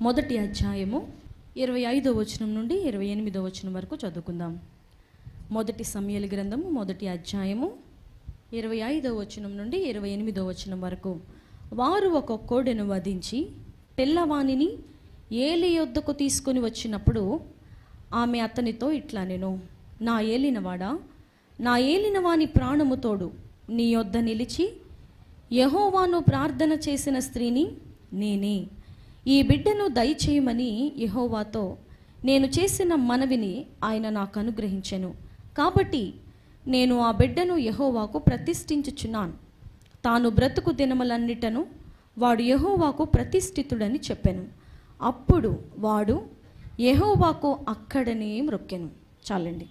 మొదటి అధ్యాయము 25వ వచనం నుండి 28వ వచనం వరకు చదువుకుందాం. మొదటి సమూయేలు గ్రంథము మొదటి అధ్యాయము 25వ వచనం నుండి 28వ వచనం వరకు. వారు ఒక కోడెను వధించి పిల్లవానిని ఏలి యొద్దకు తీసుకొని వచ్చినప్పుడు ఆమె అతనితో ఇట్లా నేను, నా ఏలినవాడా, నా ఏలినవాని ప్రాణము తోడు నీ యొద్ద నిలిచి యెహోవాను ప్రార్థన చేసిన స్త్రీని నేనే. ఈ బిడ్డను దయచేయమని యెహోవాతో నేను చేసిన మనవిని ఆయన నాకు అనుగ్రహించెను. కాబట్టి నేను ఆ బిడ్డను యెహోవాకు ప్రతిష్ఠించుచున్నాను. తాను బ్రతుకు దినములన్నిటను వాడు యెహోవాకు ప్రతిష్ఠితుడని చెప్పెను. అప్పుడు వాడు యెహోవాకు అక్కడనే మ్రొక్కెను. చాలండి.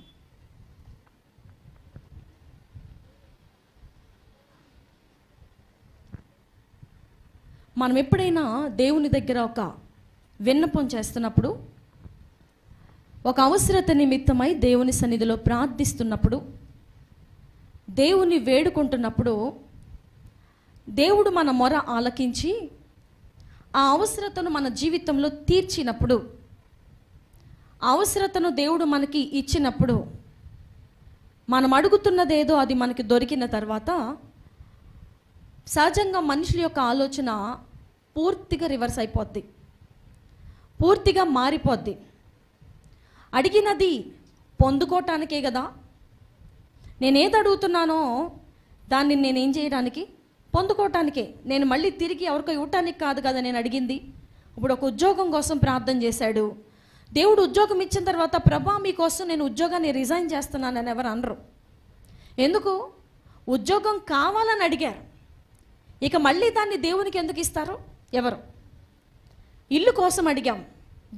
మనం ఎప్పుడైనా దేవుని దగ్గర ఒక విన్నపం చేస్తున్నప్పుడు, ఒక అవసరత నిమిత్తమై దేవుని సన్నిధిలో ప్రార్థిస్తున్నప్పుడు, దేవుని వేడుకుంటున్నప్పుడు, దేవుడు మన మొర ఆలకించి ఆ అవసరతను మన జీవితంలో తీర్చినప్పుడు, ఆ అవసరతను దేవుడు మనకి ఇచ్చినప్పుడు, మనం అడుగుతున్నదేదో అది మనకి దొరికిన తర్వాత సహజంగా మనుషుల యొక్క ఆలోచన పూర్తిగా రివర్స్ అయిపోద్ది, పూర్తిగా మారిపోద్ది. అడిగినది పొందుకోవటానికే కదా, నేనేది అడుగుతున్నానో దాన్ని నేనేం చేయడానికి, పొందుకోవటానికే. నేను మళ్ళీ తిరిగి ఎవరికో ఇవ్వటానికి కాదు కదా నేను అడిగింది. ఇప్పుడు ఒక ఉద్యోగం కోసం ప్రార్థన చేశాడు దేవుడు. ఉద్యోగం ఇచ్చిన తర్వాత ప్రభా మీకోసం నేను ఉద్యోగాన్ని రిజైన్ చేస్తున్నానని ఎవరు అనరు. ఎందుకు? ఉద్యోగం కావాలని అడిగారు. ఇక మళ్ళీ దాన్ని దేవునికి ఎందుకు ఇస్తారు? ఎవరు? ఇల్లు కోసం అడిగాం,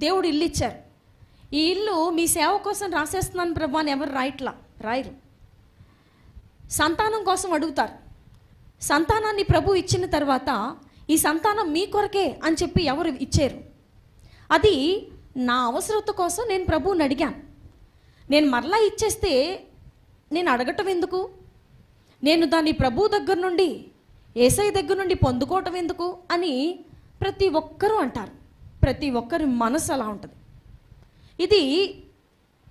దేవుడు ఇల్లు ఇచ్చారు. ఈ ఇల్లు మీ సేవ కోసం రాసేస్తున్నాను ప్రభా అని ఎవరు రాయరు. సంతానం కోసం అడుగుతారు. సంతానాన్ని ప్రభు ఇచ్చిన తర్వాత ఈ సంతానం మీ కొరకే అని చెప్పి ఎవరు ఇచ్చారు? అది నా అవసరత కోసం నేను ప్రభువుని అడిగాను. నేను మరలా ఇచ్చేస్తే నేను అడగటం ఎందుకు? నేను దాన్ని ప్రభు దగ్గర నుండి, యేసయ్య దగ్గర నుండి పొందుకోవటం ఎందుకు అని ప్రతి ఒక్కరూ అంటారు. ప్రతి ఒక్కరి మనసు అలా ఉంటుంది. ఇది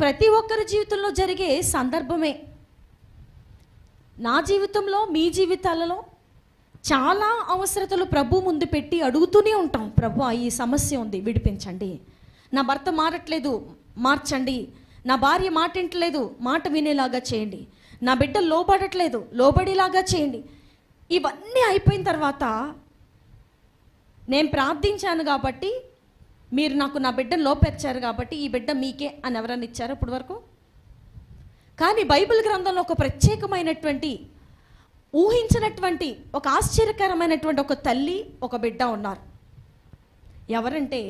ప్రతి ఒక్కరి జీవితంలో జరిగే సందర్భమే. నా జీవితంలో, మీ జీవితాలలో చాలా అవసరతలు ప్రభు ముందు పెట్టి అడుగుతూనే ఉంటాం. ప్రభు ఈ సమస్య ఉంది, విడిపించండి. నా భర్త మారట్లేదు, మార్చండి. నా భార్య మాట వింటలేదు, మాట వినేలాగా చేయండి. నా బిడ్డ లోబడట్లేదు, లోబడేలాగా చేయండి. ఇవన్నీ అయిపోయిన తర్వాత నేను ప్రార్థించాను కాబట్టి మీరు నాకు నా బిడ్డను లోపెచ్చారు కాబట్టి ఈ బిడ్డ మీకే అని ఎవరన్నా ఇచ్చారు ఇప్పటి వరకు? కానీ బైబిల్ గ్రంథంలో ఒక ప్రత్యేకమైనటువంటి, ఊహించినటువంటి, ఒక ఆశ్చర్యకరమైనటువంటి ఒక తల్లి, ఒక బిడ్డ ఉన్నారు. ఎవరంటే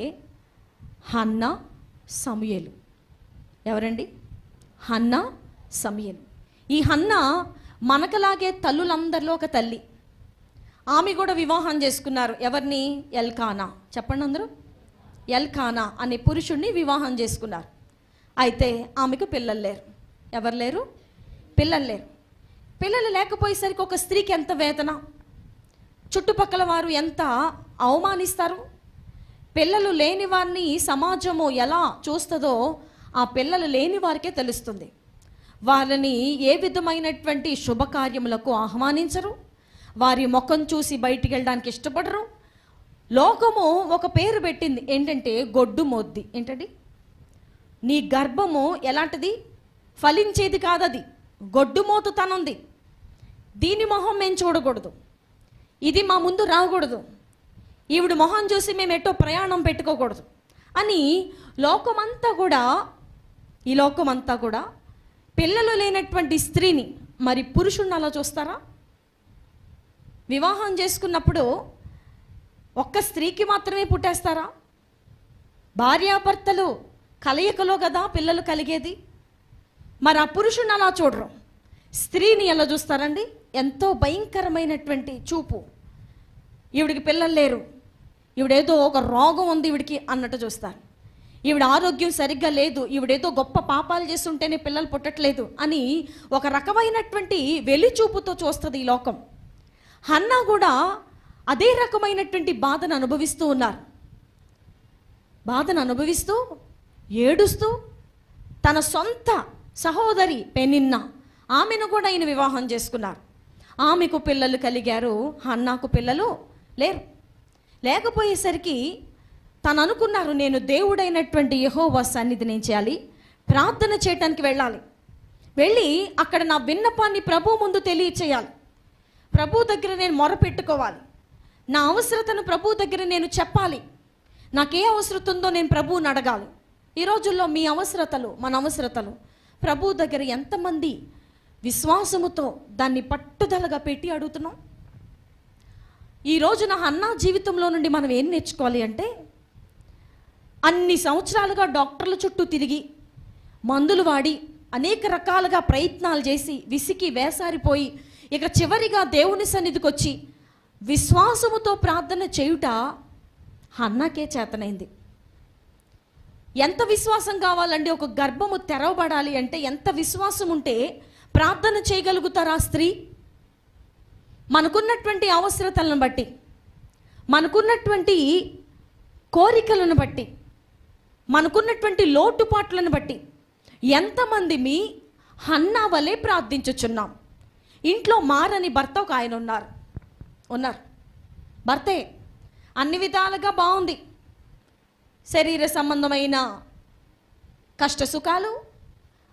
హన్నా, సమూయేలు. ఎవరండి? హన్నా, సమూయేలు. ఈ హన్నా మనకలాగే తల్లులందరిలో ఒక తల్లి. ఆమె కూడా వివాహం చేసుకున్నారు. ఎవరిని? ఎల్కానా. చెప్పండి అందరూ. ఎల్కానా అనే పురుషుణ్ణి వివాహం చేసుకున్నారు. అయితే ఆమెకు పిల్లలు లేరు. ఎవరు లేరు? పిల్లలు లేరు. పిల్లలు లేకపోయేసరికి ఒక స్త్రీకి ఎంత వేదన, చుట్టుపక్కల వారు ఎంత అవమానిస్తారు. పిల్లలు లేని వారిని సమాజము ఎలా చూస్తుందో ఆ పిల్లలు లేని వారికే తెలుస్తుంది. వారిని ఏ విధమైనటువంటి శుభకార్యములకు ఆహ్వానించరు. వారి ముఖం చూసి బయటికి వెళ్ళడానికి ఇష్టపడరు. లోకము ఒక పేరు పెట్టింది, ఏంటంటే గొడ్డు మొద్ది. ఏంటండి? నీ గర్భము ఎలాంటిది? ఫలించేది కాదది, గొడ్డు మోతుతనుంది. దీని మొహం మేము చూడకూడదు, ఇది మా ముందు రాకూడదు, ఈవిడ మొహం చూసి మేము ఎటో ప్రయాణం పెట్టుకోకూడదు అని లోకమంతా కూడా, ఈ లోకమంతా కూడా పిల్లలు లేనటువంటి స్త్రీని, మరి పురుషుణ్ణి అలా చూస్తారా? వివాహం చేసుకున్నప్పుడు ఒక్క స్త్రీకి మాత్రమే పుట్టేస్తారా? భార్యాభర్తలు కలయికలో కదా పిల్లలు కలిగేది. మరి ఆ పురుషుణ్ణి అలా చూడరు, స్త్రీని ఎలా చూస్తారండి? ఎంతో భయంకరమైనటువంటి చూపు. ఈవిడికి పిల్లలు లేరు, ఈవిడేదో ఒక రోగం ఉంది ఈవిడికి అన్నట్టు చూస్తారు. ఈవిడ ఆరోగ్యం సరిగ్గా లేదు, ఈవిడేదో గొప్ప పాపాలు చేస్తుంటేనే పిల్లలు పుట్టట్లేదు అని ఒక రకమైనటువంటి వెలిచూపుతో చూస్తుంది ఈ లోకం. హన్నా కూడా అదే రకమైనటువంటి బాధను అనుభవిస్తూ ఉన్నారు. బాధను అనుభవిస్తూ ఏడుస్తూ తన సొంత సహోదరి పెనిన్నా ఆమెను కూడా ఆయన వివాహం చేసుకున్నారు. ఆమెకు పిల్లలు కలిగారు, హన్నాకు పిల్లలు లేరు. లేకపోయేసరికి తను అనుకున్నారు, నేను దేవుడైనటువంటి యెహోవా సన్నిధిని ఏం చేయాలి, ప్రార్థన చేయటానికి వెళ్ళాలి. వెళ్ళి అక్కడ నా విన్నపాన్ని ప్రభు ముందు తెలియచేయాలి. ప్రభు దగ్గర నేను మొరపెట్టుకోవాలి. నా అవసరతను ప్రభు దగ్గర నేను చెప్పాలి. నాకే అవసరత ఉందో నేను ప్రభువుని అడగాలి. ఈ రోజుల్లో మీ అవసరతలు, మన అవసరతలు ప్రభు దగ్గర ఎంతమంది విశ్వాసముతో దాన్ని పట్టుదలగా పెట్టి అడుగుతున్నాం? ఈ రోజున హన్నా జీవితంలో నుండి మనం ఏం నేర్చుకోవాలి అంటే, అన్ని సంవత్సరాలుగా డాక్టర్ల చుట్టూ తిరిగి మందులు వాడి అనేక రకాలుగా ప్రయత్నాలు చేసి విసికి వేసారిపోయి ఇక చివరిగా దేవుని సన్నిధికి వచ్చి విశ్వాసముతో ప్రార్థన చేయుట హన్నాకే చేతనైంది. ఎంత విశ్వాసం కావాలండి? ఒక గర్భము తెరవబడాలి అంటే ఎంత విశ్వాసం ఉంటే ప్రార్థన చేయగలుగుతారా స్త్రీ? మనకున్నటువంటి అవసరతలను బట్టి, మనకున్నటువంటి కోరికలను బట్టి, మనకున్నటువంటి లోటుపాట్లను బట్టి ఎంతమంది మీ హన్నా వలె ప్రార్థించుచున్నాం? ఇంట్లో మారని భర్త ఒక ఆయన ఉన్నారు. భర్తే అన్ని విధాలుగా బాగుంది, శరీర సంబంధమైన కష్ట సుఖాలు,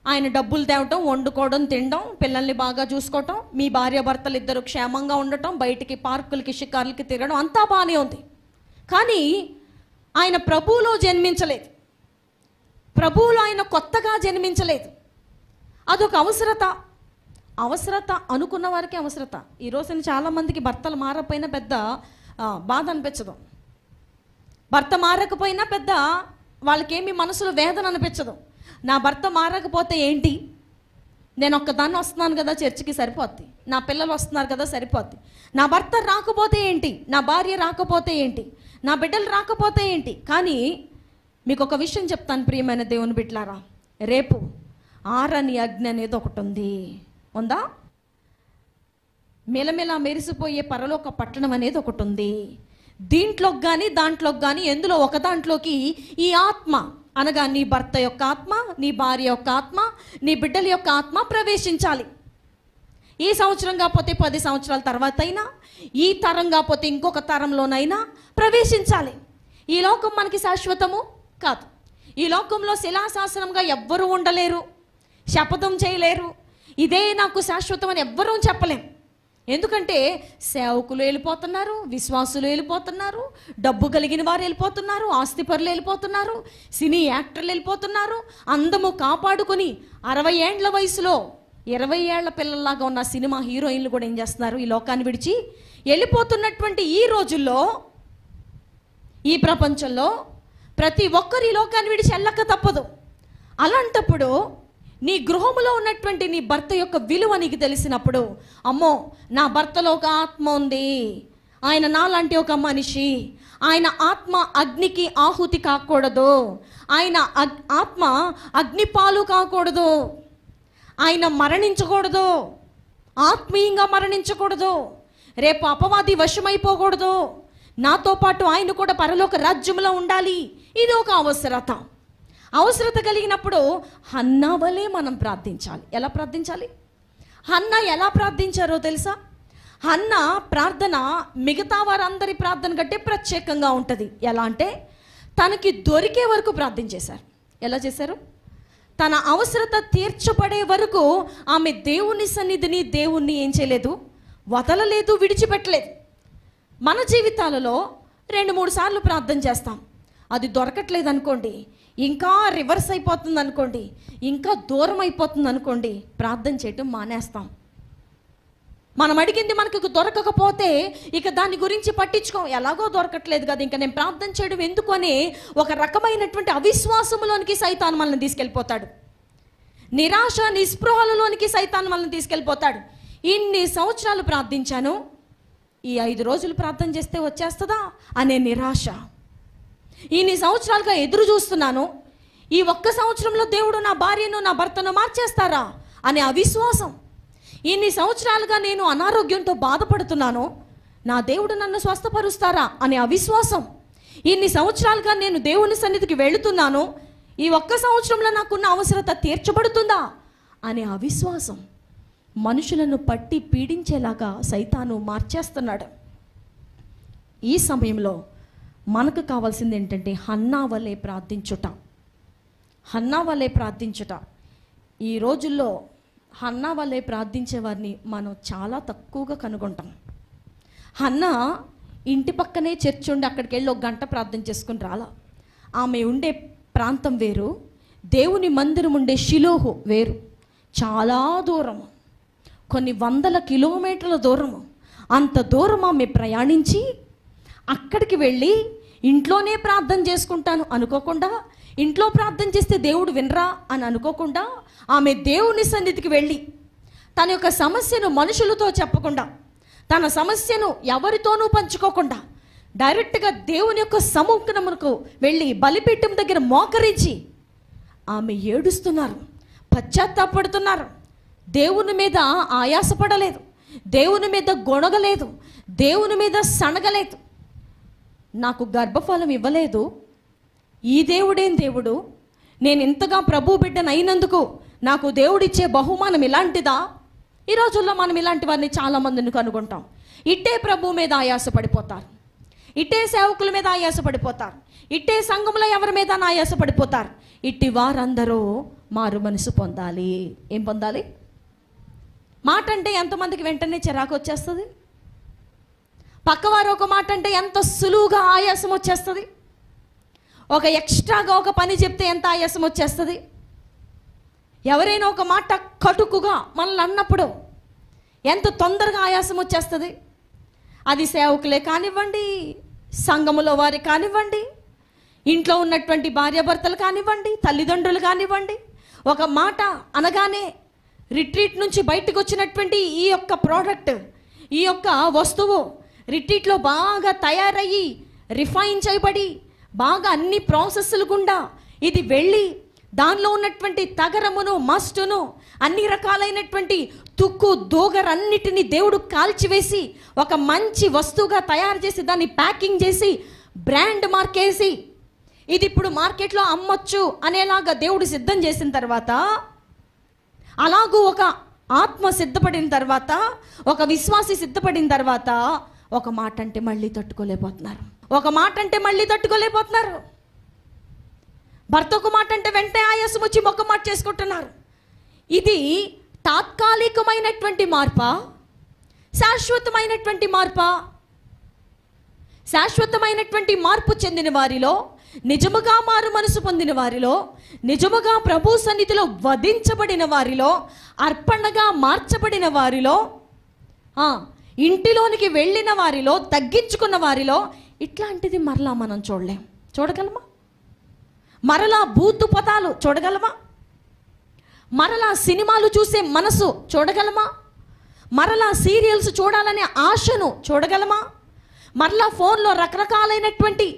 ఆయన డబ్బులు తేవటం, వండుకోవడం, తినడం, పిల్లల్ని బాగా చూసుకోవటం, మీ భార్య భర్తలు ఇద్దరు క్షేమంగా ఉండటం, బయటికి పార్కులకి షికార్లకి తిరగడం, అంతా బాగానే ఉంది. కానీ ఆయన ప్రభువులో జన్మించలేదు. ప్రభువులో ఆయన కొత్తగా జన్మించలేదు. అదొక అవసరత అనుకున్న వారికి అవసరత. ఈ రోజున చాలామందికి భర్తలు మారకపోయినా పెద్ద బాధ అనిపించదు. భర్త మారకపోయినా పెద్ద వాళ్ళకేమి మనసులో వేదన అనిపించదు. నా భర్త మారకపోతే ఏంటి, నేను ఒక్కదాన్ని వస్తున్నాను కదా చర్చికి సరిపోద్ది, నా పిల్లలు వస్తున్నారు కదా సరిపోద్ది, నా భర్త రాకపోతే ఏంటి, నా భార్య రాకపోతే ఏంటి, నా బిడ్డలు రాకపోతే ఏంటి. కానీ మీకు ఒక విషయం చెప్తాను ప్రియమైన దేవుని బిడ్డలారా, రేపు ఆరని అగ్ని అనేది ఒకటి ఉందా? మెలమెల మెరిసిపోయే పరలోక పట్టణం అనేది ఒకటి ఉంది. దీంట్లోకి కానీ దాంట్లోకి కానీ ఎందులో ఒక దాంట్లోకి ఈ ఆత్మ అనగా నీ భర్త యొక్క ఆత్మ, నీ భార్య యొక్క ఆత్మ, నీ బిడ్డల యొక్క ఆత్మ ప్రవేశించాలి. ఈ సంవత్సరం కాకపోతే 10 సంవత్సరాల తర్వాత అయినా, ఈ తరం కాకపోతే ఇంకొక తరంలోనైనా ప్రవేశించాలి. ఈ లోకం మనకి శాశ్వతము కాదు. ఈ లోకంలో శిలాశాసనంగా ఎవ్వరూ ఉండలేరు, శపథం చేయలేరు, ఇదే నాకు శాశ్వతం అని ఎవ్వరూ చెప్పలేం. ఎందుకంటే సేవకులు వెళ్ళిపోతున్నారు, విశ్వాసులు వెళ్ళిపోతున్నారు, డబ్బు కలిగిన వారు వెళ్ళిపోతున్నారు, ఆస్తిపరులు వెళ్ళిపోతున్నారు, సినీ యాక్టర్లు వెళ్ళిపోతున్నారు. అందము కాపాడుకొని 60 ఏండ్ల వయసులో 20 ఏళ్ల పిల్లల్లాగా ఉన్న సినిమా హీరోయిన్లు కూడా ఏం చేస్తున్నారు, ఈ లోకాన్ని విడిచి వెళ్ళిపోతున్నటువంటి ఈ రోజుల్లో, ఈ ప్రపంచంలో ప్రతి ఒక్కరు ఈ లోకాన్ని విడిచి వెళ్ళక తప్పదు. అలాంటప్పుడు నీ గృహములో ఉన్నటువంటి నీ భర్త యొక్క విలువ నీకు తెలిసినప్పుడు, అమ్మో నా భర్తలో ఒక ఆత్మ ఉంది, ఆయన నాలాంటి ఒక మనిషి, ఆయన ఆత్మ అగ్నికి ఆహుతి కాకూడదు, ఆయన ఆత్మ అగ్నిపాలు కాకూడదు, ఆయన మరణించకూడదు, ఆత్మీయంగా మరణించకూడదు, రేపు అపవాది వశమైపోకూడదు, నాతో పాటు ఆయన కూడా పరలోక రాజ్యంలో ఉండాలి. ఇది ఒక అవసరత కలిగినప్పుడు హన్నా వలె మనం ప్రార్థించాలి. ఎలా ప్రార్థించాలి? హన్నా ఎలా ప్రార్థించారో తెలుసా? హన్నా ప్రార్థన మిగతా వారందరి ప్రార్థన కంటే ప్రత్యేకంగా ఉంటుంది. ఎలా అంటే తనకి దొరికే వరకు ప్రార్థన చేశారు. ఎలా చేశారు? తన అవసరత తీర్చబడే వరకు ఆమె దేవుని సన్నిధిని, దేవుణ్ణి ఏం చేయలేదు, వదలలేదు, విడిచిపెట్టలేదు. మన జీవితాలలో 2-3 సార్లు ప్రార్థన చేస్తాం, అది దొరకట్లేదు అనుకోండి, ఇంకా రివర్స్ అయిపోతుంది అనుకోండి, ఇంకా దూరం అయిపోతుంది అనుకోండి, ప్రార్థన చేయటం మానేస్తాం. మనం అడిగింది మనకు దొరకకపోతే ఇక దాని గురించి పట్టించుకోం, ఎలాగో దొరకట్లేదు కదా ఇంకా నేను ప్రార్థన చేయడం ఎందుకు అని ఒక రకమైనటువంటి అవిశ్వాసంలోనికి సైతాను మనల్ని తీసుకెళ్ళిపోతాడు. నిరాశ నిస్పృహలలోనికి సైతాను మనల్ని తీసుకెళ్ళిపోతాడు. ఇన్ని సంవత్సరాలు ప్రార్థించాను, ఈ 5 రోజులు ప్రార్థన చేస్తే వచ్చేస్తుందా అనే నిరాశ, ఇన్ని సంవత్సరాలుగా ఎదురు చూస్తున్నాను, ఈ 1 సంవత్సరంలో దేవుడు నా భార్యను నా భర్తను మార్చేస్తారా అనే అవిశ్వాసం, ఇన్ని సంవత్సరాలుగా నేను అనారోగ్యంతో బాధపడుతున్నాను, నా దేవుడు నన్ను స్వస్థపరుస్తారా అనే అవిశ్వాసం, ఇన్ని సంవత్సరాలుగా నేను దేవుని సన్నిధికి వెళుతున్నాను, ఈ ఒక్క సంవత్సరంలో నాకున్న అవసరత తీర్చబడుతుందా అనే అవిశ్వాసం మనుషులను పట్టి పీడించేలాగా సైతాను మార్చేస్తున్నాడు. ఈ సమయంలో మనకు కావాల్సింది ఏంటంటే హన్నా వలె ప్రార్థించుట. హన్నా వలె ప్రార్థించుట. ఈ రోజుల్లో హన్నా వలె ప్రార్థించే వారిని మనం చాలా తక్కువగా కనుగొంటాం. హన్నా ఇంటి పక్కనే చర్చ్ ఉండి అక్కడికి వెళ్ళి 1 గంట ప్రార్థన చేసుకుని రాలా. ఆమె ఉండే ప్రాంతం వేరు, దేవుని మందిరం ఉండే షిలోహు వేరు, చాలా దూరము, కొన్ని వందల కిలోమీటర్ల దూరము. అంత దూరం ఆమె ప్రయాణించి అక్కడికి వెళ్ళి ఇంట్లోనే ప్రార్థన చేసుకుంటాను అనుకోకుండా, ఇంట్లో ప్రార్థన చేస్తే దేవుడు వినరా అని అనుకోకుండా, ఆమె దేవుని సన్నిధికి వెళ్ళి తన యొక్క సమస్యను మనుషులతో చెప్పకుండా, తన సమస్యను ఎవరితోనూ పంచుకోకుండా డైరెక్ట్గా దేవుని యొక్క సముఖమునకు వెళ్ళి బలిపీఠం దగ్గర మోకరించి ఆమె ఏడుస్తున్నారు, పశ్చాత్తాపడుతున్నారు. దేవుని మీద ఆయాసపడలేదు, దేవుని మీద గొణగలేదు, దేవుని మీద సనగలేదు. నాకు గర్భఫలం ఇవ్వలేదు, ఈ దేవుడేం దేవుడు, నేను ఇంతగా ప్రభు బిడ్డను అయినందుకు నాకు దేవుడిచ్చే బహుమానం ఇలాంటిదా? ఈ రోజుల్లో మనం ఇలాంటి వారిని చాలామందిని కనుగొంటాం. ఇట్టే ప్రభు మీద ఆయాసపడిపోతారు, ఇట్టే సేవకుల మీద ఆయాసపడిపోతారు, ఇట్టే సంఘంలో ఎవరి మీద ఆయాసపడిపోతారు. ఇట్టి వారందరూ మారు మనసు పొందాలి. ఏం పొందాలి? మాట అంటే ఎంతమందికి వెంటనే చిరాకు వచ్చేస్తుంది? పక్కవారు ఒక మాట అంటే ఎంత సులువుగా ఆయాసం వచ్చేస్తుంది? ఒక ఎక్స్ట్రాగా ఒక పని చెప్తే ఎంత ఆయాసం వచ్చేస్తుంది? ఎవరైనా ఒక మాట కటుకుగా మనల్ని అన్నప్పుడు ఎంత తొందరగా ఆయాసం వచ్చేస్తుంది? అది సేవకులే కానివ్వండి, సంఘములో వారి కానివ్వండి, ఇంట్లో ఉన్నటువంటి భార్యాభర్తలు కానివ్వండి, తల్లిదండ్రులు కానివ్వండి. ఒక మాట అనగానే రిట్రీట్ నుంచి బయటకు వచ్చినటువంటి ఈ యొక్క ప్రోడక్ట్, ఈ యొక్క వస్తువు రిట్రీట్లో బాగా తయారయ్యి రిఫైన్ చేయబడి బాగా అన్ని ప్రాసెస్లు గుండా ఇది వెళ్ళి దానిలో ఉన్నటువంటి తగరమును మస్టును అన్ని రకాలైనటువంటి తుక్కు దోగరన్నిటినీ దేవుడు కాల్చివేసి ఒక మంచి వస్తువుగా తయారు చేసి దాన్ని ప్యాకింగ్ చేసి బ్రాండ్ మార్కేసి ఇది ఇప్పుడు మార్కెట్లో అమ్మొచ్చు అనేలాగా దేవుడు సిద్ధం చేసిన తర్వాత, అలాగూ ఒక ఆత్మ సిద్ధపడిన తర్వాత, ఒక విశ్వాసి సిద్ధపడిన తర్వాత ఒక మాట అంటే మళ్ళీ తట్టుకోలేకపోతున్నారు. ఒక మాట అంటే మళ్ళీ తట్టుకోలేకపోతున్నారు. భర్త ఒక మాట అంటే వెంటనే ఆయాసం వచ్చి మొక్క మాట చేసుకుంటున్నారు. ఇది తాత్కాలికమైనటువంటి మార్పా, శాశ్వతమైనటువంటి మార్పా? శాశ్వతమైనటువంటి మార్పు చెందిన వారిలో, నిజముగా మారు మనసు పొందిన వారిలో, నిజముగా ప్రభు సన్నిధిలో వధించబడిన వారిలో, అర్పణగా మార్చబడిన వారిలో, ఇంటిలోనికి వెళ్ళిన వారిలో, తగ్గించుకున్న వారిలో ఇట్లాంటిది మరలా మనం చూడగలమా? మరలా బూతు పదాలు చూడగలమా? మరలా సినిమాలు చూసే మనసు చూడగలమా? మరలా సీరియల్స్ చూడాలనే ఆశను చూడగలమా? మరలా ఫోన్లో రకరకాలైనటువంటి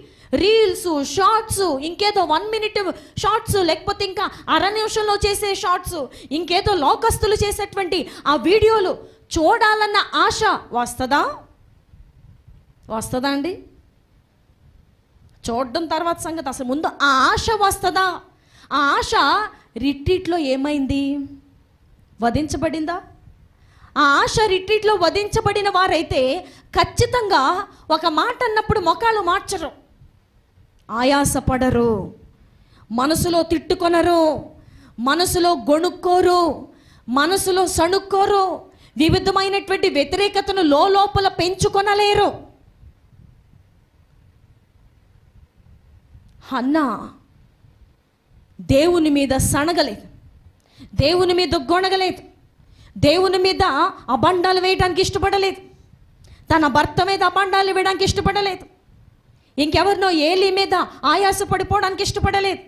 రీల్స్, షార్ట్స్, ఇంకేదో 1 minute షార్ట్స్, లేకపోతే ఇంకా 1/2 నిమిషంలో చేసే షార్ట్స్, ఇంకేదో లోకస్తులు చేసేటువంటి ఆ వీడియోలు చూడాలన్న ఆశ వస్తుందా అండి? చూడడం తర్వాత సంగతి, అసలు ముందు ఆ ఆశ వస్తుందా? ఆ ఆశ రిట్రీట్లో ఏమైంది? వధించబడిందా? ఆ ఆశ రిట్రీట్లో వధించబడిన వారైతే ఖచ్చితంగా ఒక మాట అన్నప్పుడు మొఖాలు మార్చరు, ఆయాసపడరు, మనసులో తిట్టుకొనరు, మనసులో గొణుక్కోరు, మనసులో సణుక్కోరు, వివిధమైనటువంటి వ్యతిరేకతను లోపల పెంచుకొనలేరు. హన్నా దేవుని మీద సణగలేదు, దేవుని మీద గొణగలేదు, దేవుని మీద అబండాలు వేయడానికి ఇష్టపడలేదు, తన భర్త మీద అబండాలు వేయడానికి ఇష్టపడలేదు, ఇంకెవరినో ఏలి మీద ఆయాసపడిపోవడానికి ఇష్టపడలేదు.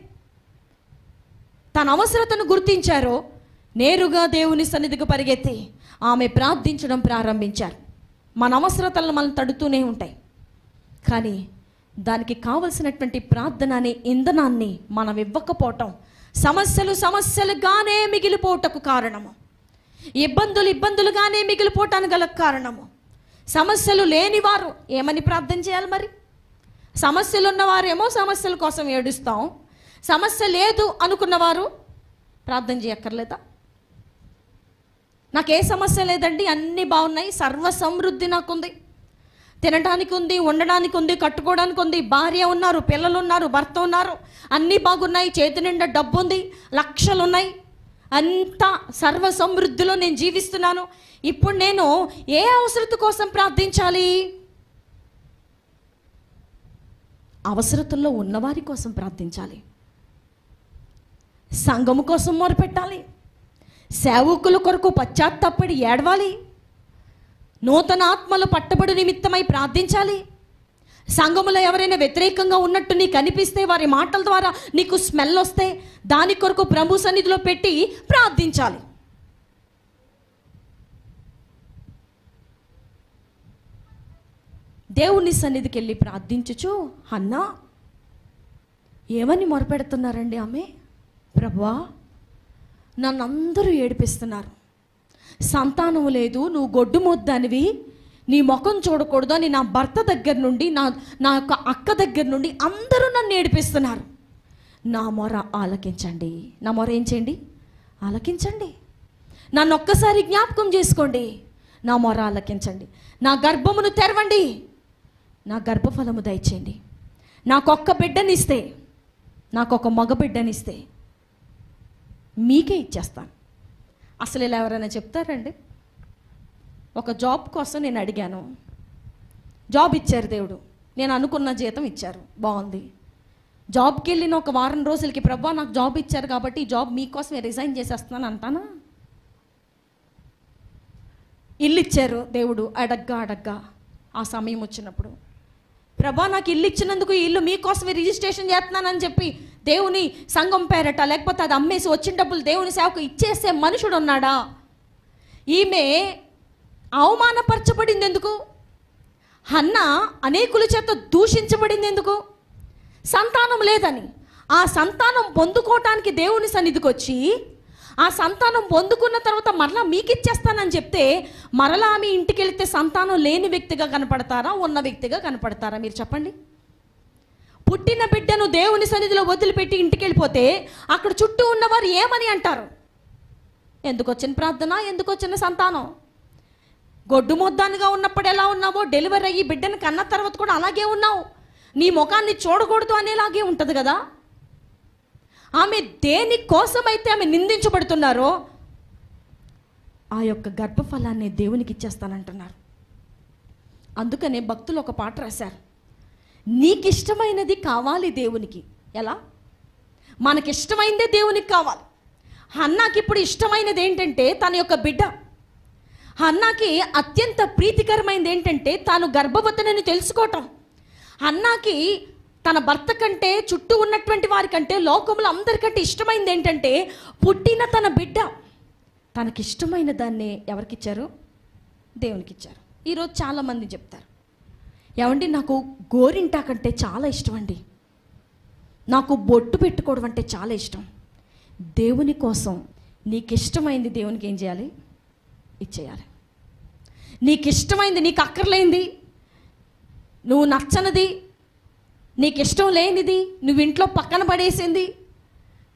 తన అవసరతను గుర్తించారో నేరుగా దేవుని సన్నిధికి పరిగెత్తి ఆమె ప్రార్థించడం ప్రారంభించారు. మన అవసరతలను మనం తడుతూనే ఉంటాయి, కానీ దానికి కావలసినటువంటి ప్రార్థన అనే ఇంధనాన్ని మనం ఇవ్వకపోవటం సమస్యలుగానే మిగిలిపోవటకు కారణము, ఇబ్బందులుగానే మిగిలిపోవటానికి గల కారణము. సమస్యలు లేనివారు ఏమని ప్రార్థన చేయాలి? మరి సమస్యలు ఉన్నవారేమో సమస్యల కోసం ఏడుస్తాం, సమస్య లేదు అనుకున్నవారు ప్రార్థన చేయక్కర్లేదా? నాకే సమస్య లేదండి, అన్నీ బాగున్నాయి, సర్వ సమృద్ధి నాకుంది, తినడానికి ఉంది, ఉండడానికి ఉంది, కట్టుకోవడానికి ఉంది, భార్య ఉన్నారు, పిల్లలు ఉన్నారు, భర్త ఉన్నారు, అన్నీ బాగున్నాయి, చేతి నిండా డబ్బు ఉంది, లక్షలు ఉన్నాయి, అంతా సర్వ సమృద్ధిలో నేను జీవిస్తున్నాను. ఇప్పుడు నేను ఏ అవసరత కోసం ప్రార్థించాలి? అవసరతల్లో ఉన్నవారి కోసం ప్రార్థించాలి, సంఘము కోసం మొరపెట్టాలి, సేవకుల కొరకు పశ్చాత్తాపడి ఏడవాలి, నూతన ఆత్మలు పట్టబడు నిమిత్తమై ప్రార్థించాలి. సంఘములో ఎవరైనా వ్యతిరేకంగా ఉన్నట్టు నీకు అనిపిస్తే, వారి మాటల ద్వారా నీకు స్మెల్ వస్తే, దాని కొరకు ప్రభు సన్నిధిలో పెట్టి ప్రార్థించాలి. దేవుని సన్నిధికి వెళ్ళి ప్రార్థించుచు హన్నా ఏమని మొరపెడుతున్నారండి ఆమె? ప్రభువా, నన్ను అందరూ ఏడిపిస్తున్నారు, సంతానం లేదు, నువ్వు గొడ్డు మొద్దానివి, నీ ముఖం చూడకూడదు అని నా భర్త దగ్గర నుండి, నా యొక్క అక్క దగ్గర నుండి అందరూ నన్ను ఏడిపిస్తున్నారు. నా మొర ఆలకించండి. నా మొర ఏం చేయండి? ఆలకించండి. నన్ను ఒక్కసారి జ్ఞాపకం చేసుకోండి. నా మొర ఆలకించండి. నా గర్భమును తెరవండి. నా గర్భఫలము దయచేయండి. నాకొక్క బిడ్డనిస్తే, నాకొక మగ బిడ్డనిస్తే మీకే ఇచ్చేస్తాను. అసలు ఇలా ఎవరైనా చెప్తారండి? ఒక జాబ్ కోసం నేను అడిగాను, జాబ్ ఇచ్చారు దేవుడు, నేను అనుకున్న జీతం ఇచ్చారు, బాగుంది. జాబ్కి వెళ్ళిన ఒక వారం రోజులకి ప్రభా నాకు జాబ్ ఇచ్చారు కాబట్టి ఈ జాబ్ మీకోసమే రిజైన్ చేసేస్తున్నాను అంటానా? ఇల్లు ఇచ్చారు దేవుడు, అడగ్గా ఆ సమయం వచ్చినప్పుడు ప్రభా నాకు ఇల్లు ఇచ్చినందుకు ఈ ఇల్లు మీకోసమే రిజిస్ట్రేషన్ చేస్తున్నానని చెప్పి దేవుని సంఘం పేరట, లేకపోతే అది అమ్మేసి వచ్చిన డబ్బులు దేవుని సేవకు ఇచ్చేసే మనుషుడు ఉన్నాడా? ఈమె అవమానపరచబడింది ఎందుకు? హన్నా అనేకుల చేత దూషించబడింది ఎందుకు? సంతానం లేదని. ఆ సంతానం పొందుకోవటానికి దేవుని సన్నిధికి వచ్చి, ఆ సంతానం పొందుకున్న తర్వాత మరలా మీకు ఇచ్చేస్తానని చెప్తే, మరలా ఆమె ఇంటికి వెళితే సంతానం లేని వ్యక్తిగా కనపడతారా, ఉన్న వ్యక్తిగా కనపడతారా? మీరు చెప్పండి. పుట్టిన బిడ్డను దేవుని సన్నిధిలో వదిలిపెట్టి ఇంటికి వెళ్ళిపోతే అక్కడ చుట్టూ ఉన్నవారు ఏమని అంటారు? ఎందుకు వచ్చిన ప్రార్థన, ఎందుకు వచ్చిన సంతానం? గొడ్డు మొద్దానిగా ఉన్నప్పుడు ఎలా ఉన్నావో, డెలివరీ అయ్యి బిడ్డను కన్న తర్వాత కూడా అలాగే ఉన్నావు. నీ ముఖాన్ని చూడకూడదు అనేలాగే ఉంటుంది కదా. ఆమె దేని కోసమైతే ఆమె నిందించబడుతున్నారో ఆ యొక్క గర్భఫలాన్ని దేవునికి ఇచ్చేస్తానంటున్నారు. అందుకనే భక్తులు ఒక పాట రాశారు, నీకు ఇష్టమైనది కావాలి దేవునికి. ఎలా? మనకిష్టమైందే దేవునికి కావాలి. హన్నాకి ఇప్పుడు ఇష్టమైనది ఏంటంటే తన యొక్క బిడ్డ. హన్నాకి అత్యంత ప్రీతికరమైనది ఏంటంటే తాను గర్భవతిని తెలుసుకోవటం. హన్నాకి తన భర్త కంటే, చుట్టూ ఉన్నటువంటి వారికంటే, లోకంలో అందరికంటే ఇష్టమైనది ఏంటంటే పుట్టిన తన బిడ్డ. తనకిష్టమైన దాన్ని ఎవరికిచ్చారు? దేవునికి ఇచ్చారు. ఈరోజు చాలామంది చెప్తారు, ఏమండి నాకు గోరింటాకంటే చాలా ఇష్టం అండి, నాకు బొట్టు పెట్టుకోవడం అంటే చాలా ఇష్టం. దేవుని కోసం నీకు ఇష్టమైంది దేవునికి ఏం చేయాలి? ఇచ్చేయాలి. నీకు ఇష్టమైంది, నీకు అక్కర్లేంది, నువ్వు నచ్చనిది, నీకు ఇష్టం లేనిది, నువ్వు ఇంట్లో పక్కన పడేసింది,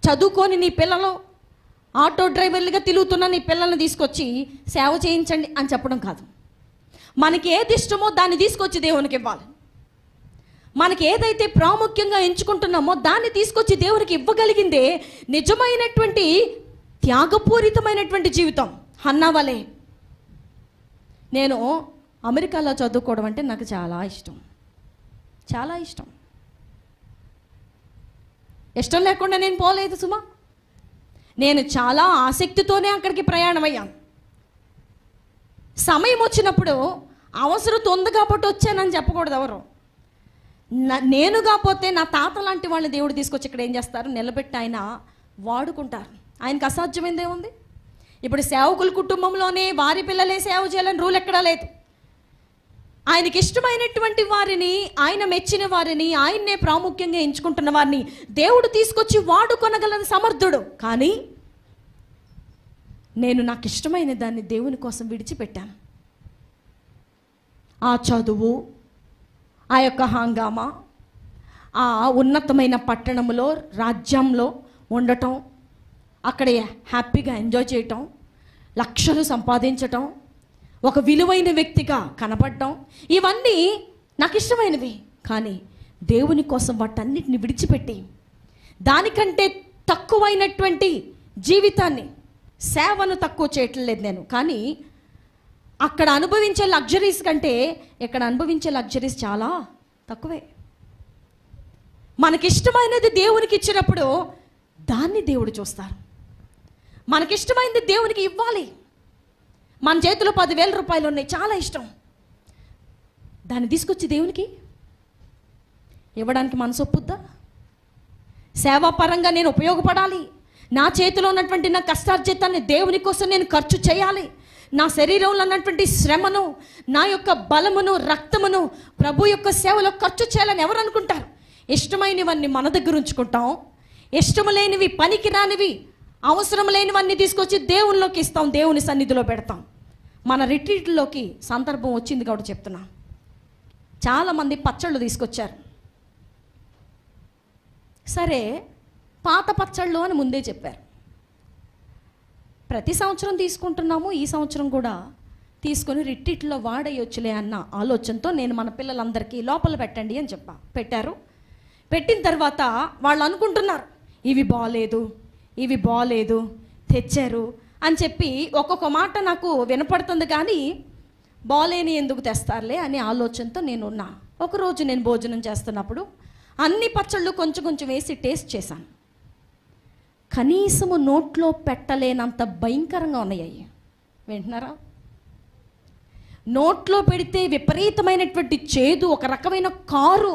చదువుకొని నీ పిల్లలు ఆటో డ్రైవర్లుగా తిరుగుతున్న నీ పిల్లల్ని తీసుకొచ్చి సేవ చేయించండి అని చెప్పడం కాదు. మనకి ఏది ఇష్టమో దాన్ని తీసుకొచ్చి దేవునికి ఇవ్వాలి. మనకి ఏదైతే ప్రాముఖ్యంగా ఎంచుకుంటున్నామో దాన్ని తీసుకొచ్చి దేవునికి ఇవ్వగలిగిందే నిజమైనటువంటి త్యాగపూరితమైనటువంటి జీవితం. హన్నా వలే నేను అమెరికాలో చదువుకోవడం అంటే నాకు చాలా ఇష్టం, చాలా ఇష్టం. ఇష్టం లేకుండా నేను పోలేదు సుమా. నేను చాలా ఆసక్తితోనే అక్కడికి ప్రయాణం అయ్యాను. సమయం వచ్చినప్పుడు అవసరం ఉంది కాబట్టి వచ్చానని చెప్పకూడదు ఎవరు. నేను కాకపోతే నా తాత లాంటి వాళ్ళని దేవుడు తీసుకొచ్చి ఇక్కడ ఏం చేస్తారు? నిలబెట్టి ఆయన వాడుకుంటారు. ఆయనకు అసాధ్యమైందే ఉంది. ఇప్పుడు సేవకుల కుటుంబంలోనే వారి పిల్లలే సేవ చేయాలని రూల్ ఎక్కడా లేదు. ఆయనకి ఇష్టమైనటువంటి వారిని, ఆయన మెచ్చిన వారిని, ఆయన్నే ప్రాముఖ్యంగా ఎంచుకుంటున్న వారిని దేవుడు తీసుకొచ్చి వాడుకొనగల సమర్థుడు. కానీ నేను నాకు ఇష్టమైన దాన్ని దేవుని కోసం విడిచిపెట్టాను. ఆ చదువు, ఆ యొక్క హంగామా, ఆ ఉన్నతమైన పట్టణంలో, రాజ్యంలో ఉండటం, అక్కడే హ్యాపీగా ఎంజాయ్ చేయటం, లక్షలు సంపాదించటం, ఒక విలువైన వ్యక్తిగా కనపడటం, ఇవన్నీ నాకు ఇష్టమైనవి. కానీ దేవుని కోసం వాటన్నిటిని విడిచిపెట్టి దానికంటే తక్కువైనటువంటి జీవితాన్ని, సేవను తక్కువ చేయట్లేదు నేను. కానీ అక్కడ అనుభవించే లగ్జరీస్ కంటే ఇక్కడ అనుభవించే లగ్జరీస్ చాలా తక్కువే. మనకిష్టమైనది దేవునికి ఇచ్చినప్పుడు దాన్ని దేవుడు చూస్తారు. మనకిష్టమైనది దేవునికి ఇవ్వాలి. మన చేతిలో 10,000 రూపాయలు ఉన్నాయి, చాలా ఇష్టం, దాన్ని తీసుకొచ్చి దేవునికి ఇవ్వడానికి మనసు ఒప్పుద్దా? సేవాపరంగా నేను ఉపయోగపడాలి, నా చేతిలో ఉన్నటువంటి నా కష్టార్జితాన్ని దేవుని కోసం నేను ఖర్చు చేయాలి, నా శరీరంలో ఉన్నటువంటి శ్రమను, నా యొక్క బలమును, రక్తమును ప్రభు యొక్క సేవలో ఖర్చు చేయాలని ఎవరు అనుకుంటారు? ఇష్టమైనవన్నీ మన దగ్గర ఉంచుకుంటాం, ఇష్టం లేనివి, పనికి రానివి, అవసరం లేనివన్నీ తీసుకొచ్చి దేవునిలోకి ఇస్తాం, దేవుని సన్నిధిలో పెడతాం. మన రిట్రీట్లోకి సందర్భం వచ్చింది కాబట్టి చెప్తున్నా. చాలామంది పచ్చళ్ళు తీసుకొచ్చారు. సరే, పాత పచ్చళ్ళు అని ముందే చెప్పారు. ప్రతి సంవత్సరం తీసుకుంటున్నాము, ఈ సంవత్సరం కూడా తీసుకొని రిట్రీట్లో వాడేయొచ్చులే అన్న ఆలోచనతో నేను మన పిల్లలందరికీ లోపల పెట్టండి అని పెట్టారు. పెట్టిన తర్వాత వాళ్ళు అనుకుంటున్నారు, ఇవి బాలేదు తెచ్చారు అని చెప్పి ఒక్కొక్క మాట నాకు వినపడుతుంది. కానీ బాలేని ఎందుకు తెస్తారులే అనే ఆలోచనతో నేనున్నా. ఒకరోజు నేను భోజనం చేస్తున్నప్పుడు అన్ని పచ్చళ్ళు కొంచెం కొంచెం వేసి టేస్ట్ చేశాను. కనీసము నోట్లో పెట్టలేనంత భయంకరంగా ఉన్నాయి. వింటున్నారా? నోట్లో పెడితే విపరీతమైనటువంటి చేదు, ఒక రకమైన కారు,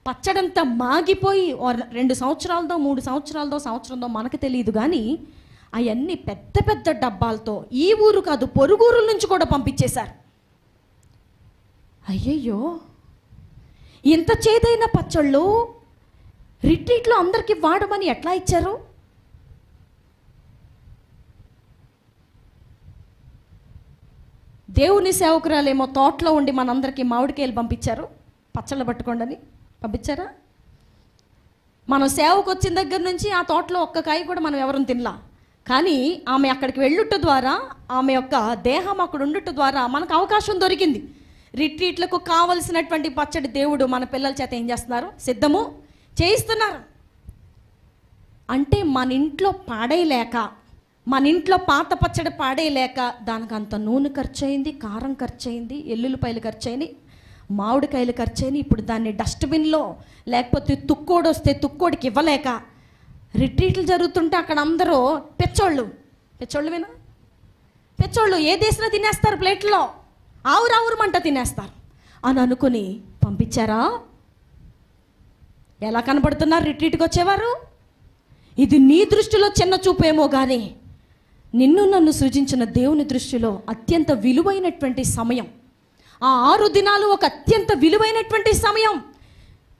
పచ్చడంతా మాగిపోయి 2 సంవత్సరాలదో 3 సంవత్సరాలదో మనకు తెలియదు. కానీ అవన్నీ పెద్ద పెద్ద డబ్బాలతో ఈ ఊరు కాదు పొరుగురు నుంచి కూడా పంపించేశారు. అయ్యయ్యో, ఇంత చేదైన పచ్చళ్ళు రిట్రీట్లో అందరికీ వాడమని ఎట్లా ఇచ్చారు? దేవుని సేవకురాలేమో తోటలో ఉండి మనందరికీ మామిడికాయలు పంపించారు, పచ్చళ్ళు పట్టుకోండి అని పంపించారా? మనం సేవకు వచ్చిన దగ్గర నుంచి ఆ తోటలో ఒక్క కాయ కూడా మనం ఎవరు తినలా. కానీ ఆమె అక్కడికి వెళ్ళుట ద్వారా, ఆమె యొక్క దేహం అక్కడ ఉండుట ద్వారా మనకు అవకాశం దొరికింది. రిట్రీట్లకు కావలసినటువంటి పచ్చడి దేవుడు మన పిల్లల చేత ఏం చేస్తున్నారు? సిద్ధము చేయిస్తున్నారు. అంటే మన ఇంట్లో పాడేయలేక, మన ఇంట్లో పాత పచ్చడి పాడేయలేక దానికి అంత నూనె ఖర్చు అయింది, కారం ఖర్చు అయింది, ఎల్లుల్లిపాయలు ఖర్చు అయినాయి, మామిడికాయలు ఖర్చు అయినాయి. ఇప్పుడు దాన్ని డస్ట్బిన్లో, లేకపోతే తుక్కోడు వస్తే తుక్కోడికి ఇవ్వలేక రిట్రీట్లు జరుగుతుంటే అక్కడ అందరూ పెచ్చోళ్ళు ఏదేసినా తినేస్తారు, ప్లేట్లో ఆవురావురమంట తినేస్తారు అని అనుకుని పంపించారా? ఎలా కనబడుతున్నారు రిట్రీట్కి వచ్చేవారు? ఇది నీ దృష్టిలో చిన్న చూపేమో కానీ నిన్ను నన్ను సృజించిన దేవుని దృష్టిలో అత్యంత విలువైనటువంటి సమయం. ఆ 6 దినాలు ఒక అత్యంత విలువైనటువంటి సమయం.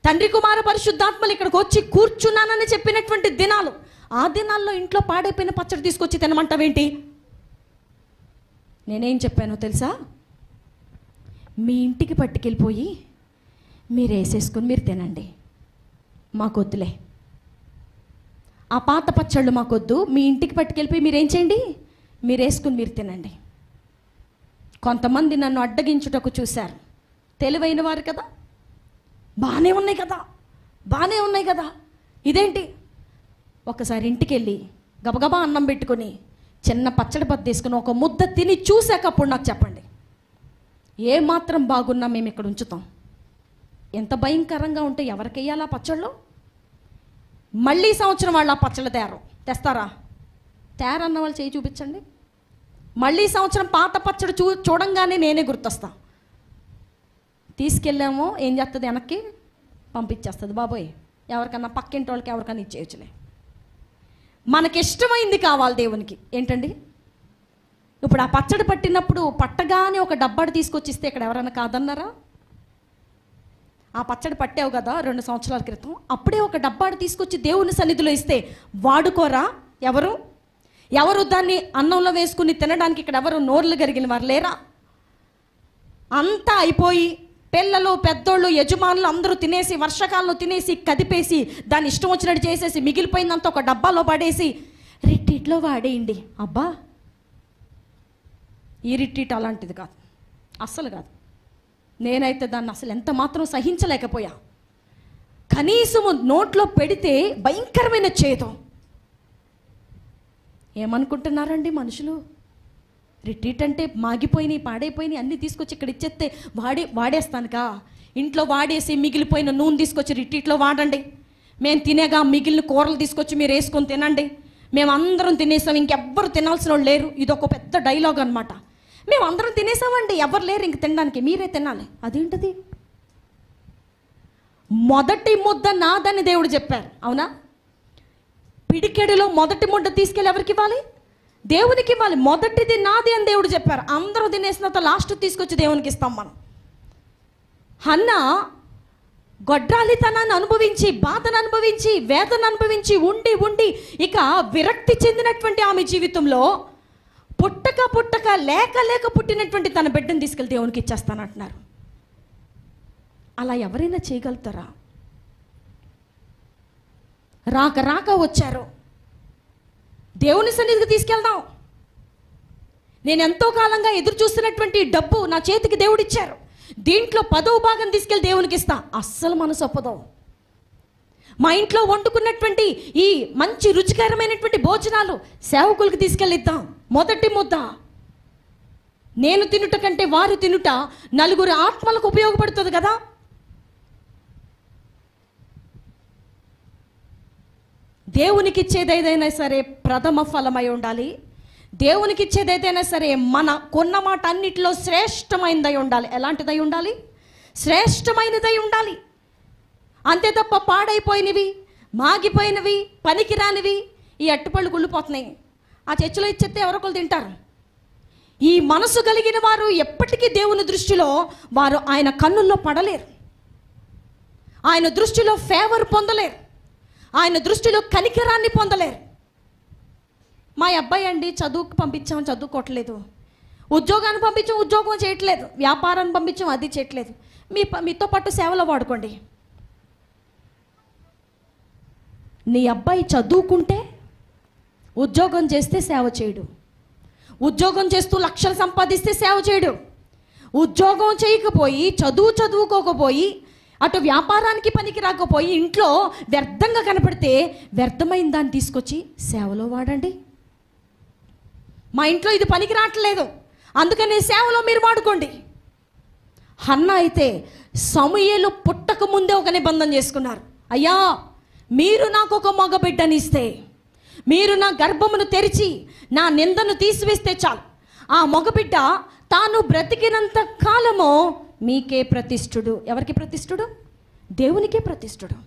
తండ్రి కుమార పరిశుద్ధాత్మలు ఇక్కడికి వచ్చి కూర్చున్నానని చెప్పినటువంటి దినాలు. ఆ దినాల్లో ఇంట్లో పాడైపోయిన పచ్చడి తీసుకొచ్చి తినమంటావేంటి? నేనేం చెప్పానో తెలుసా? మీ ఇంటికి పట్టుకెళ్ళిపోయి మీరు వేసేసుకొని మీరు తినండి, మాకొద్దులే, ఆ పాత పచ్చళ్ళు మాకొద్దు, మీ ఇంటికి పట్టుకెళ్ళిపోయి మీరేం చేయండి, మీరు వేసుకుని మీరు తినండి. కొంతమంది నన్ను అడ్డగించుటకు చూశారు. తెలివైన వారు కదా, బాగానే ఉన్నాయి కదా, ఇదేంటి? ఒకసారి ఇంటికి వెళ్ళి గబగబా అన్నం పెట్టుకొని చిన్న పచ్చడి పద్ద తీసుకుని ఒక ముద్ద తిని చూసాకప్పుడు నాకు చెప్పండి, ఏమాత్రం బాగున్నా మేము ఇక్కడ ఉంచుతాం. ఎంత భయంకరంగా ఉంటే ఎవరికి వేయాలా పచ్చళ్ళు? మళ్ళీ సంవత్సరం వాళ్ళు ఆ పచ్చళ్ళు తెస్తారా? తేరన్న వాళ్ళు చేయి చూపించండి. మళ్ళీ సంవత్సరం పాత పచ్చడి చూడంగానే నేనే గుర్తొస్తా. తీసుకెళ్ళామో ఏం చేస్తుంది, వెనక్కి పంపించేస్తుంది. బాబోయ్, ఎవరికన్నా పక్కింటి వాళ్ళకి ఎవరికన్నా ఇచ్చేయచ్చులే. మనకిష్టమైంది కావాలి దేవునికి. ఏంటండి, ఇప్పుడు ఆ పచ్చడి పట్టినప్పుడు పట్టగానే ఒక డబ్బాడు తీసుకొచ్చి ఇస్తే ఇక్కడ ఎవరైనా కాదన్నారా? ఆ పచ్చడి పట్టావు కదా 2 సంవత్సరాల క్రితం, అప్పుడే ఒక డబ్బాడు తీసుకొచ్చి దేవుని సన్నిధిలో ఇస్తే వాడుకోరా? ఎవరు దాన్ని అన్నంలో వేసుకుని తినడానికి ఇక్కడ ఎవరు నోర్లు గరిగిన వారు లేరా? అంతా అయిపోయి పిల్లలు పెద్దోళ్ళు యజమానులు అందరూ తినేసి, వర్షాకాలంలో తినేసి కదిపేసి దాన్ని ఇష్టం వచ్చినట్టు చేసేసి మిగిలిపోయిందంతా ఒక డబ్బాలో పడేసి రిట్రీట్లో వాడేయండి. అబ్బా, ఈ రిట్రీట్ అలాంటిది కాదు, అస్సలు కాదు. నేనైతే దాన్ని అసలు ఎంత మాత్రం సహించలేకపోయా. కనీసము నోట్లో పెడితే భయంకరమైన చేదు. ఏమనుకుంటున్నారండి మనుషులు? రిట్రీట్ అంటే మాగిపోయినాయి, పాడైపోయినాయి అన్నీ తీసుకొచ్చి ఇక్కడ ఇచ్చేస్తే వాడేస్తానుకా. ఇంట్లో వాడేసి మిగిలిపోయిన నూనె తీసుకొచ్చి రిట్రీట్లో వాడండి. మేము తినేగా మిగిలిన కూరలు తీసుకొచ్చి మీరు వేసుకొని తినండి. మేము అందరం తినేసాం, ఇంకెవ్వరు తినాల్సిన వాళ్ళు లేరు. ఇది ఒక పెద్ద డైలాగ్ అనమాట. మేము అందరం తినేసామండి, ఎవరు లేరు ఇంక తినడానికి, మీరే తినాలి. అదేంటది? మొదటి ముద్ద నాదని దేవుడు చెప్పారు, అవునా? పిడికెడులో మొదటి ముద్ద తీసుకెళ్ళి ఎవరికి ఇవ్వాలి? దేవునికి ఇవ్వాలి. మొదటిది నాది అని దేవుడు చెప్పారు. అందరూ తినేసిన తర్వాత లాస్ట్ తీసుకొచ్చి దేవునికి ఇస్తాం మనం. హన్నా గొడ్రాలితనాన్ని అనుభవించి, బాధను అనుభవించి, వేదన అనుభవించి ఉండి ఉండి ఇక విరక్తి చెందినటువంటి ఆమె జీవితంలో పుట్టక లేక పుట్టినటువంటి తన బిడ్డను తీసుకెళ్ళి దేవునికి ఇచ్చేస్తానంటున్నారు. అలా ఎవరైనా చేయగలుగుతారా? రాక వచ్చారు, దేవుని సన్నిధికి తీసుకెళ్దాం. నేను ఎంతో కాలంగా ఎదురు చూస్తున్నటువంటి డబ్బు నా చేతికి దేవుడు ఇచ్చారు, దీంట్లో 10వ భాగం తీసుకెళ్ళి దేవునికి ఇస్తా. అస్సలు మనసు ఒప్పదు. మా ఇంట్లో వండుకున్నటువంటి ఈ మంచి రుచికరమైనటువంటి భోజనాలు సేవకులకు తీసుకెళ్ళిద్దాం. మొదటి ముద్ద నేను తినుట కంటే వారు తినుట 4 ఆత్మలకు ఉపయోగపడుతుంది కదా. దేవునికి ఇచ్చేది ఏదైనా సరే ప్రథమ ఫలమై ఉండాలి. దేవునికి ఇచ్చేది ఏదైనా సరే మన కొన్న మాట అన్నిటిలో శ్రేష్టమైనదై ఉండాలి. ఎలాంటిదై ఉండాలి? శ్రేష్టమైనదై ఉండాలి. అంతే తప్ప పాడైపోయినవి, మాగిపోయినవి, పనికిరానివి ఈ అట్టుపళ్ళు కుళ్ళిపోతున్నాయి, ఆ చర్చిలో ఇచ్చేస్తే ఎవరొకరు తింటారు. ఈ మనసు కలిగిన వారు ఎప్పటికీ దేవుని దృష్టిలో వారు ఆయన కన్నుల్లో పడలేరు, ఆయన దృష్టిలో ఫేవర్ పొందలేరు, ఆయన దృష్టిలో కనికరాన్ని పొందలేరు. మా అబ్బాయి అండి చదువుకు పంపించాం, చదువుకోవట్లేదు. ఉద్యోగాన్ని పంపించాం, ఉద్యోగం చేయట్లేదు. వ్యాపారాన్ని పంపించాం, అది చేయట్లేదు. మీతో పాటు సేవలో వాడుకోండి. నీ అబ్బాయి చదువుకుంటే ఉద్యోగం చేస్తే సేవ చేయడు, ఉద్యోగం చేస్తూ లక్షలు సంపాదిస్తే సేవ చేయడు. ఉద్యోగం చేయకపోయి, చదువుకోకపోయి, అటు వ్యాపారానికి పనికి రాకపోయి ఇంట్లో వ్యర్థంగా కనపడితే వ్యర్థమైన దాన్ని తీసుకొచ్చి సేవలో వాడండి. మా ఇంట్లో ఇది పనికి రావట్లేదు, అందుకని సేవలో మీరు వాడుకోండి. హన్నా అయితే సమూయేలు పుట్టక ముందే ఒక నిబంధన చేసుకున్నారు. అయ్యా, మీరు నాకు ఒక మగ బిడ్డని ఇస్తే, మీరు నా గర్భమును తెరిచి నా నిందను తీసివేస్తే చాలు, ఆ మగబిడ్డ తాను బ్రతికినంత కాలము మీకే ప్రతిష్ఠుడు. ఎవరికి ప్రతిష్ఠుడు? దేవునికే ప్రతిష్ఠుడు.